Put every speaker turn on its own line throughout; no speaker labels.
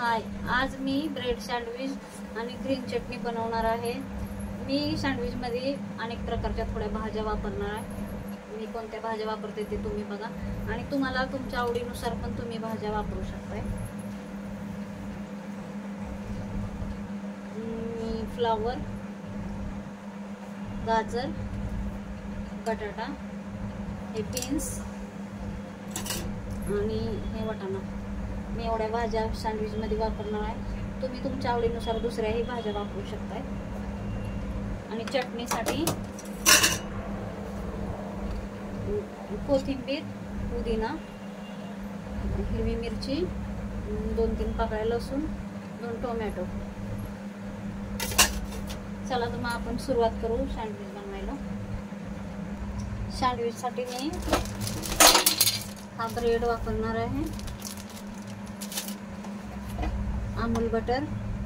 हाय, आज मी bread sandwich आणि green चटणी बनवणार आहे। मी सँडविच मध्ये अनेक प्रकारच्या थोड्या भाज्या वापरणार आहे। मी कोणत्या भाज्या वापरते ते तुम्ही बघा आणि तुम्हाला तुमच्या आवडीनुसार पण तुम्ही भाज्या वापरू शकताय। मी फ्लावर, गाजर, बटाटा, हे बीन्स आणि हे वाटाणा, मी एवढ्या भाज्या सँडविच मध्ये वापरणार आहे। तुम्ही तुमच्या आवडीनुसार दुसऱ्याही भाज्या वापरू शकताय। आणि चटणीसाठी कोथिंबीर, पुदिना, हिरवी मिरची, 2-3 पाकळ्या लसूण, 2 टोमॅटो। चला तर मग आपण सुरुवात करू सँडविच बनवायला। सँडविच साठी मी हा ब्रेड वापरणार आहे, अमूल बटर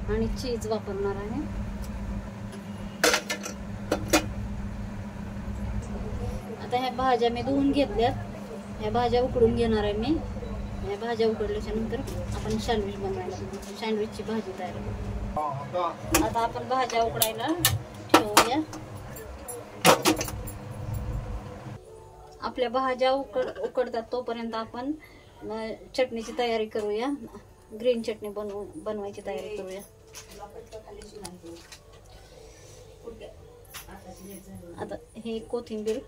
आणि चीज वापरणार आहे। आता ह्या भाज्या मी धुवून घेतल्यात, ह्या भाज्या उकडून घेणार आहे मी। ह्या भाज्या उकडल्याच्या नंतर आपण सँडविच बनवायला, सँडविचची भाजी तयार करू। आता आपण भाज्या उकडायला ठेवूया। आपल्या भाज्या उकडतात तोपर्यंत आपण चटणीची तयारी करूया। ग्रीन चटणी बनवायची तयारी करूया। आता हे कोथिंबीर,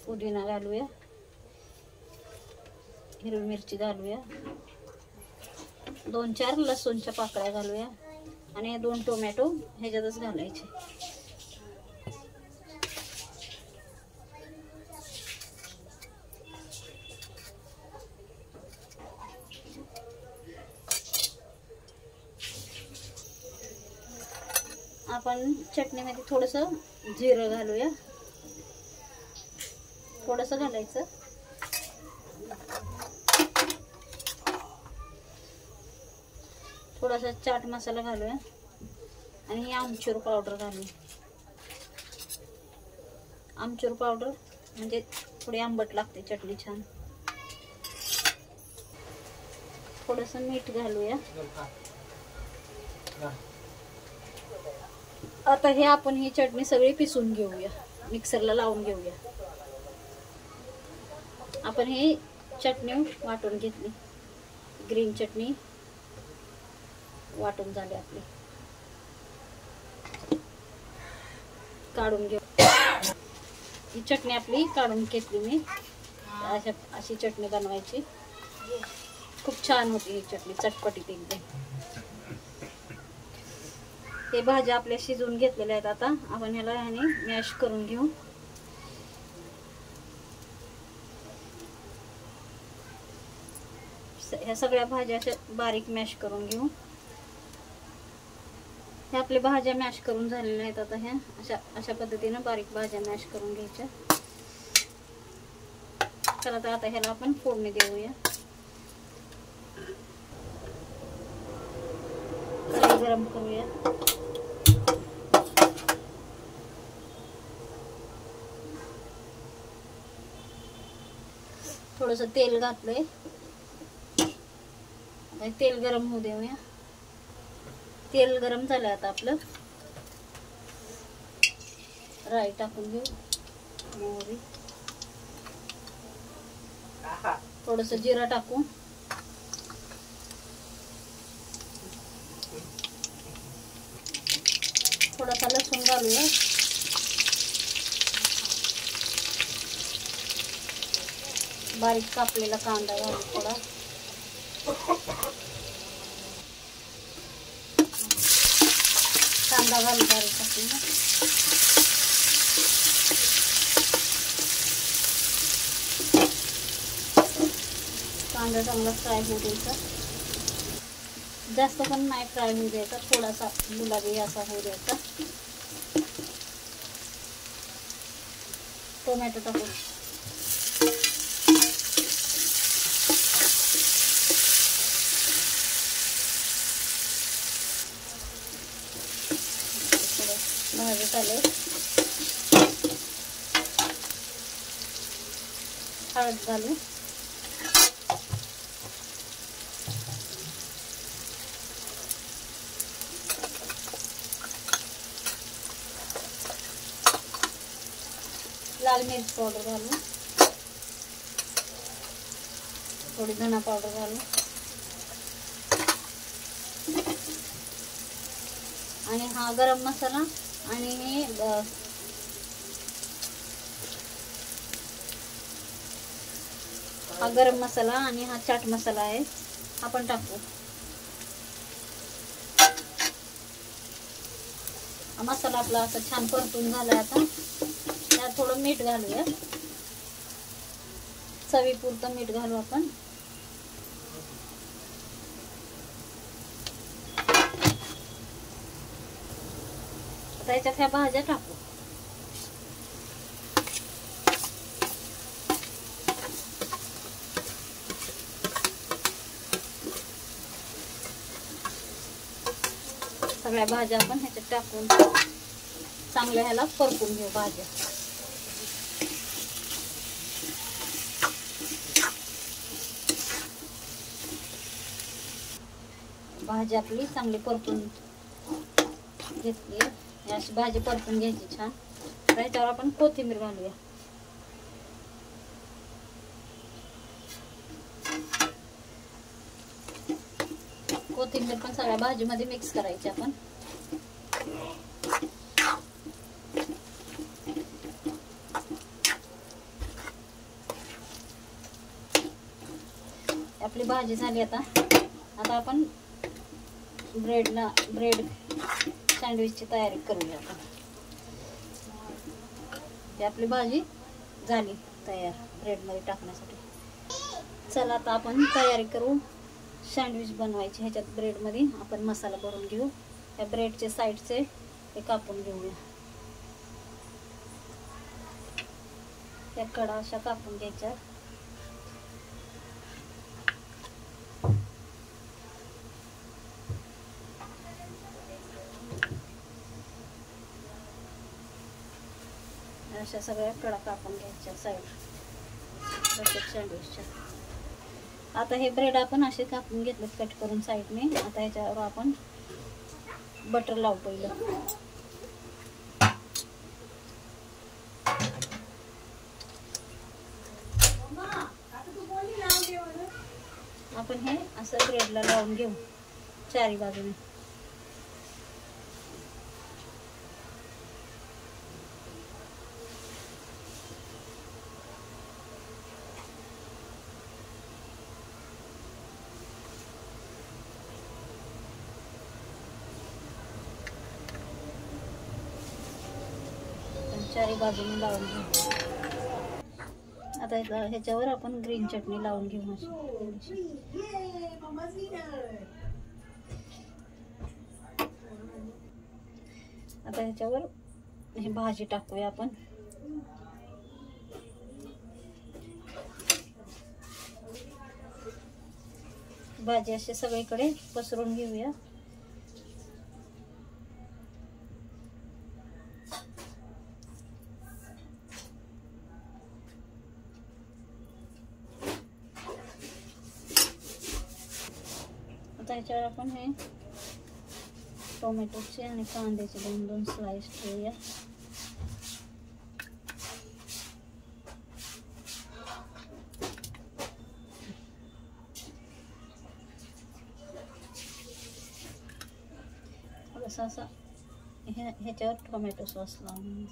पुदिना घालूया, हिरवी मिरची घालूया, 2-4 लसूणच्या पाकळ्या घालूया आणि 2 टोमॅटो ह्याच्यातच घालायचे। आपण चटणीमध्ये थोडंसं जिरं घालूया, थोडंसं घालायचं। थोडासा चाट मसाला घालूया आणि ही आमचूर पावडर घालूया। आमचूर पावडर म्हणजे थोडी आंबट लागते चटणी छान। थोडंसं मीठ घालूया। आता हे आपण ही चटणी सगळी पिसून घेऊया, मिक्सरला लावून घेऊया। आपण ही चटणी वाटून घेतली, ग्रीन चटणी वाटून झाली आपली, काढून घेऊ। ही चटणी आपली काढून घेतली मी। अशी चटणी बनवायची, खूप छान होती ही चटणी, चटपटीत एकदम। हे भाज्या आपल्या शिजवून घेतलेल्या आहेत। आता आपण ह्याला मॅश करून घेऊ। ह्या सगळ्या भाज्या अशा बारीक मॅश करून घेऊ। हे आपल्या भाज्या मॅश करून झालेल्या आहेत। आता ह्या अशा पद्धतीने बारीक भाज्या मॅश करून घ्यायच्या। चला तर आता ह्याला आपण फोडणी देऊया। कढई गरम करूया। थोडंसं तेल घातलंय, तेल गरम होऊ देऊया। तेल गरम झालं आता आपलं, राई टाकून घेऊ, मोहरी, थोडंसं जिरा टाकू, थोडासा लसूण घालूया, बारीक कापलेला कांदा घालू, थोडा कांदा घालू बारीक कापलेला। कांदा चांगला फ्राय होऊ द्यायचा, जास्त पण नाही फ्राय होऊ द्यायचा, थोडासा गुलाबी असा होऊ द्यायचा। टोमॅटो टाकू, भाजी चालेल। हळद घालू, लाल मिरची पावडर घालू, थोडी धना पावडर घालू आणि हा गरम मसाला आणि हा गरम मसाला आणि हा चाट मसाला आहे, आपण टाकू. हा मसाला आपला असा छान परतून झाला. आता त्यात थोडं मीठ घालूया, चवीपुरतं मीठ घालू आपण. आता याच्यात ह्या भाज्या टाकू. सगळ्या भाज्या आपण ह्याच्यात टाकून चांगल्या ह्याला परतून घेऊ भाज्या. भाजी आपली चांगली परतून घेतली. अशी भाजी परतून घ्यायची छान. त्याच्यावर आपण कोथिंबीर घालूया. कोथिंबीर पण सगळ्या भाजीमध्ये मिक्स करायची आपण. आपली भाजी झाली. आता आपण ब्रेड सँडविचची तयारी करूया आपण. आपली भाजी झाली तयार ब्रेडमध्ये टाकण्यासाठी. चला आता आपण तयारी करू सँडविच बनवायची. ह्याच्यात ब्रेडमध्ये आपण मसाला भरून घेऊ. या ब्रेडचे साईडचे हे कापून घेऊया. त्या कडा अशा कापून घ्यायच्या. अशा सगळ्या कडा कापून घ्यायच्या साईड प्रत्येक सँडविचच्या. आता हे ब्रेड आपण असे कापून घेतले कट करून साईडने. आता ह्याच्यावर आपण बटर लावू पहिलं. आपण हे असं ब्रेडला लावून घेऊ चारी बाजूने. चारी बाजूने लावून घेऊ. आता ह्याच्यावर आपण ग्रीन चटणी लावून घेऊ. आता ह्याच्यावर ही भाजी टाकूया आपण. भाजी असे सगळीकडे पसरून घेऊया. त्याच्यावर आपण हे टोमॅटोचे आणि कांद्याचे 2-2 स्लाइस ठेवूया. असं ह्याच्यावर टोमॅटो सॉस लावून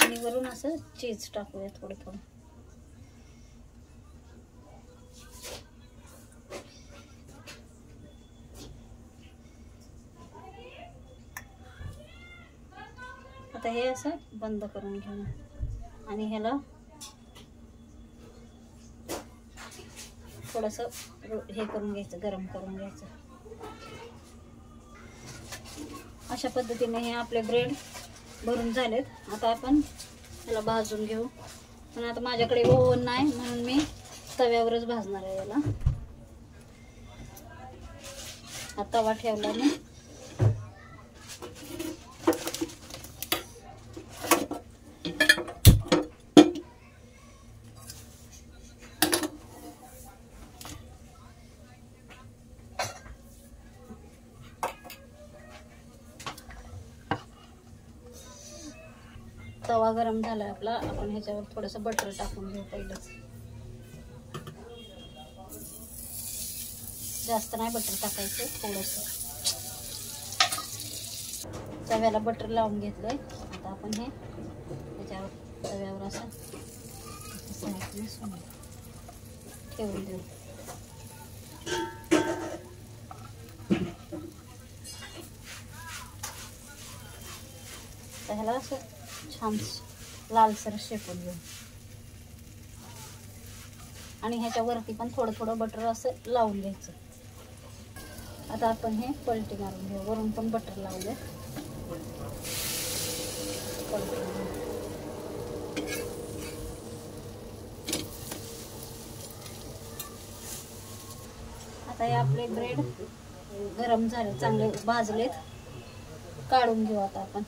आणि वरून असं चीज टाकूया थोडं थोडं. आता हे असं बंद करून घेऊ आणि ह्याला थोडंसं हे करून घ्यायचं, गरम करून घ्यायचं. अशा पद्धतीने हे आपले ब्रेड भरून झालेत. आता आपण याला भाजून घेऊ. पण आता माझ्याकडे ओव्हन नाही म्हणून मी तव्यावरच भाजणार आहे याला. हा तवा ठेवला मी. तवा गरम झाला आपला. आपण ह्याच्यावर थोडंसं बटर टाकून घेऊ पहिलंच. जास्त नाही बटर टाकायचं, थोडंसं. तव्याला बटर लावून घेतलंय. आता आपण हे त्याच्यावर तव्यावर असं ठेवून देऊ. त्याला असं छान लालसर शेकून घेऊ. आणि ह्याच्यावरती पण थोडं थोडं बटर असं लावून घ्यायचं. आता आपण हे पलटी मारून घेऊ. वरून पण बटर लावलं. आता हे आपले ब्रेड गरम झाले, चांगले भाजलेत. काढून घेऊ आता आपण.